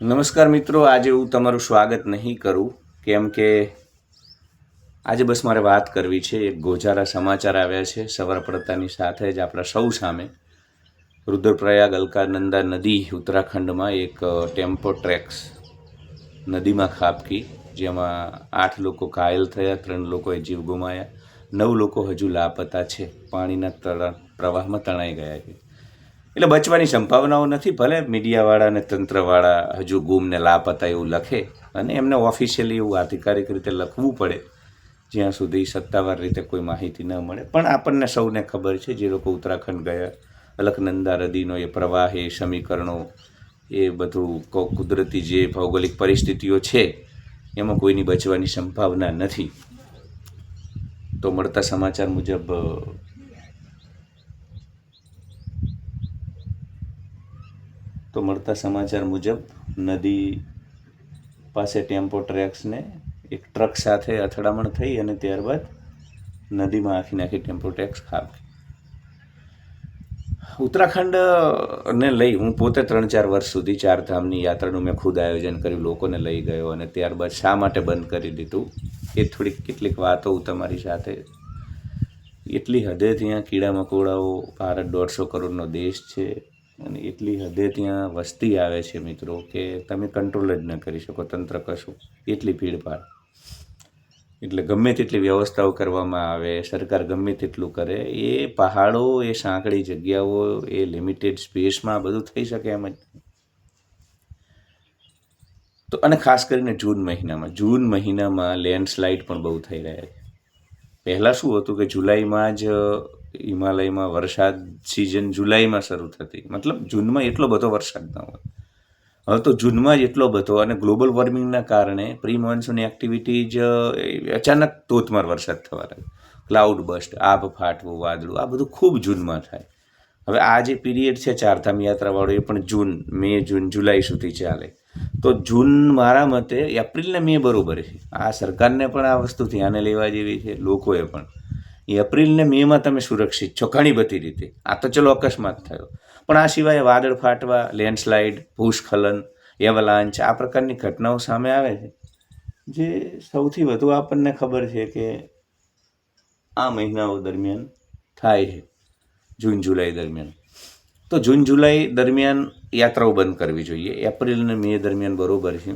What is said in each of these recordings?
નમસ્કાર મિત્રો, આજે હું તમારું સ્વાગત નહીં કરું કેમ કે આજે બસ મારે વાત કરવી છે. એક ગોઝારા સમાચાર આવ્યા છે સવાર પડતાની સાથે જ આપણા સૌ સામે. રુદ્રપ્રયાગ અલકાનંદા નદી ઉત્તરાખંડમાં એક ટેમ્પો ટ્રેક્સ નદીમાં ખાબકી, જેમાં 8 લોકો ઘાયલ થયા, 3 લોકોએ જીવ ગુમાયા, 9 લોકો હજુ લાપતા છે, પાણીના પ્રવાહમાં તણાઈ ગયા છે. એટલે બચવાની સંભાવનાઓ નથી. ભલે મીડિયાવાળા અને તંત્રવાળા હજુ ગુમ ને લાપતા એવું લખે અને એમને ઓફિશિયલી એવું આધિકારિક રીતે લખવું પડે જ્યાં સુધી સત્તાવાર રીતે કોઈ માહિતી ન મળે. પણ આપણને સૌને ખબર છે, જે લોકો ઉત્તરાખંડ ગયા, અલકનંદા નદીનો એ પ્રવાહ, એ સમીકરણો, એ બધું કુદરતી જે ભૌગોલિક પરિસ્થિતિઓ છે એમાં કોઈની બચવાની સંભાવના નથી. તો મળતા સમાચાર મુજબ નદી પાસે ટેમ્પો ટ્રેક્સને એક ટ્રક સાથે અથડામણ થઈ અને ત્યારબાદ નદીમાં આખી ટેમ્પો ટ્રેક્સ ખાબકી. ઉત્તરાખંડને લઈ હું પોતે 3-4 વર્ષ સુધી ચારધામની યાત્રાનું મેં ખુદ આયોજન કર્યું, લોકોને લઈ ગયો અને ત્યારબાદ શા માટે બંધ કરી દીધું એ કેટલીક વાતો હું તમારી સાથે. એટલી હદે ત્યાં કીડા મકોડાઓ, ભારત 150 કરોડનો દેશ છે અને એટલી હદે ત્યાં વસ્તી આવે છે મિત્રો કે તમે કંટ્રોલ જ ન કરી શકો, તંત્ર કશું, એટલી ભીડભાડ. એટલે ગમે તેટલી વ્યવસ્થાઓ કરવામાં આવે, સરકાર ગમે તેટલું કરે, એ પહાડો, એ સાંકડી જગ્યાઓ, એ લિમિટેડ સ્પેસમાં બધું થઈ શકે એમ જ. તો અને ખાસ કરીને જૂન મહિનામાં લેન્ડસ્લાઇડ પણ બહુ થઈ રહ્યા છે. પહેલાં શું હતું કે જુલાઈમાં જ હિમાલયમાં વરસાદ સિઝન જુલાઈમાં શરૂ થતી, મતલબ જૂનમાં એટલો બધો વરસાદ ન હોય. હવે તો જૂનમાં જ એટલો બધો, અને ગ્લોબલ વોર્મિંગના કારણે પ્રી મોન્સૂન એક્ટિવિટી જ અચાનક ધોધમાર વરસાદ થવા લાગે, ક્લાઉડ બસ્ટ, આભ ફાટવું, વાદળું, આ બધું ખૂબ જૂનમાં થાય. હવે આ જે પીરિયડ છે ચારધામ યાત્રાવાળો, એ પણ મે જૂન જુલાઈ સુધી ચાલે. તો જૂન મારા મતે એપ્રિલ ને મે બરાબર છે. આ સરકારને પણ આ વસ્તુ ધ્યાને લેવા જેવી છે, લોકોએ પણ. એપ્રિલ ને મેમાં તમે સુરક્ષિત છો ઘણી બધી રીતે. આ તો ચલો અકસ્માત થયો, પણ આ સિવાય વાદળ ફાટવા, લેન્ડસ્લાઇડ, ભૂસ્ખલન, એવલાંચ, આ પ્રકારની ઘટનાઓ સામે આવે છે, જે સૌથી વધુ આપણને ખબર છે કે આ મહિનાઓ દરમિયાન થાય છે, જૂન જુલાઈ દરમિયાન. તો જૂન જુલાઈ દરમિયાન યાત્રાઓ બંધ કરવી જોઈએ. એપ્રિલ અને મે દરમિયાન બરાબર છે.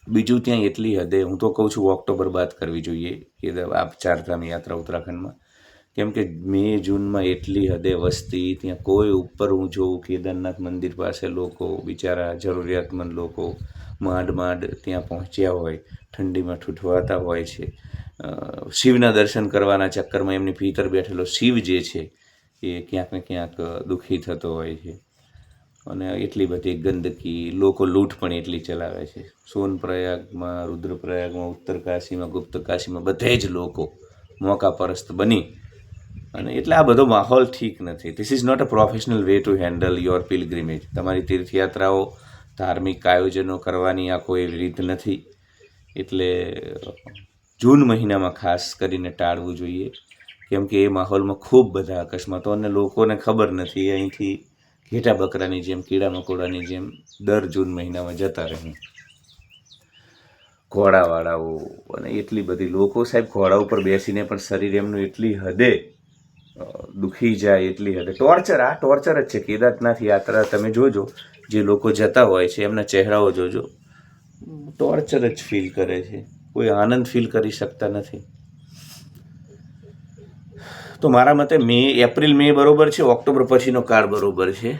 બીજું ત્યાં એટલી હદે, હું તો કહું છું ઓક્ટોબર બાદ કરવી જોઈએ કે આ ચારધામ યાત્રા ઉત્તરાખંડમાં. કેમ કે મે જૂનમાં એટલી હદે વસ્તી, ત્યાં કોઈ ઉપર, હું જોઉં કેદારનાથ મંદિર પાસે લોકો બિચારા જરૂરિયાતમંદ લોકો માંડ ત્યાં પહોંચ્યા હોય, ઠંડીમાં ઠૂઠવાતા હોય છે. શિવના દર્શન કરવાના ચક્કરમાં એમની ભીતર બેઠેલો શિવ જે છે એ ક્યાંક ને ક્યાંક દુઃખી થતો હોય છે. અને એટલી બધી ગંદકી, લોકો લૂંટ પણ એટલી ચલાવે છે. સોનપ્રયાગમાં, રુદ્રપ્રયાગમાં, ઉત્તરકાશીમાં, ગુપ્તકાશીમાં બધે જ લોકો મોકાપરસ્ત બની અને એટલે આ બધો માહોલ ઠીક નથી. This is not a professional way to handle your pilgrimage. તમારી તીર્થયાત્રાઓ, ધાર્મિક આયોજનો કરવાની આ કોઈ રીત નથી. એટલે જૂન મહિનામાં ખાસ કરીને ટાળવું જોઈએ, કેમ કે એ માહોલમાં ખૂબ બધા અકસ્માતો, અને લોકોને ખબર નથી, અહીંથી ઘેટા બકરાની જેમ, કીડા મકોડાની જેમ દર જૂન મહિનામાં જતા રહે. ઘોડાવાળાઓ અને એટલી બધી લોકો, સાહેબ, ઘોડા ઉપર બેસીને પણ શરીર એમનું એટલી હદે દુખી જાય, એટલી હદે ટોર્ચર. આ ટોર્ચર જ છે. કેદારનાથ યાત્રા તમે જોજો, જે લોકો જતા હોય છે એમના ચહેરાઓ જોજો, ટોર્ચર જ ફીલ કરે છે, કોઈ આનંદ ફીલ કરી શકતા નથી. તો મારા મતે એપ્રિલ મે બરાબર છે, ઓક્ટોબર પછીનો કાળ બરાબર છે.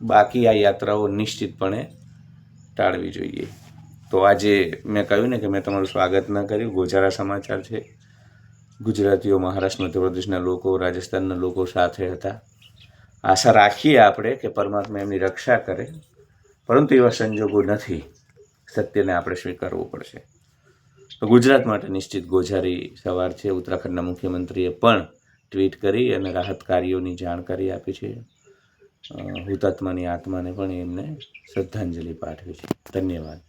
બાકી આ યાત્રાઓ નિશ્ચિતપણે ટાળવી જોઈએ. તો આજે મેં કહ્યું ને કે મેં તમારું સ્વાગત ન કર્યું. ગોઝારા સમાચાર છે. ગુજરાતીઓ, મહારાષ્ટ્ર, મધ્યપ્રદેશના લોકો, રાજસ્થાનના લોકો સાથે હતા. આશા રાખીએ આપણે કે પરમાત્મા એમની રક્ષા કરે, પરંતુ એવા સંજોગો નથી. સત્યને આપણે સ્વીકારવું પડશે. તો ગુજરાત માટે નિશ્ચિત ગોઝારી સવાર છે. ઉત્તરાખંડના મુખ્યમંત્રીએ પણ ટ્વીટ કરી અને રાહત કાર્યોની જાણકારી આપી છે. હુતાત્માની આત્માને પણ એમને શ્રદ્ધાંજલિ પાઠવી છે. ધન્યવાદ.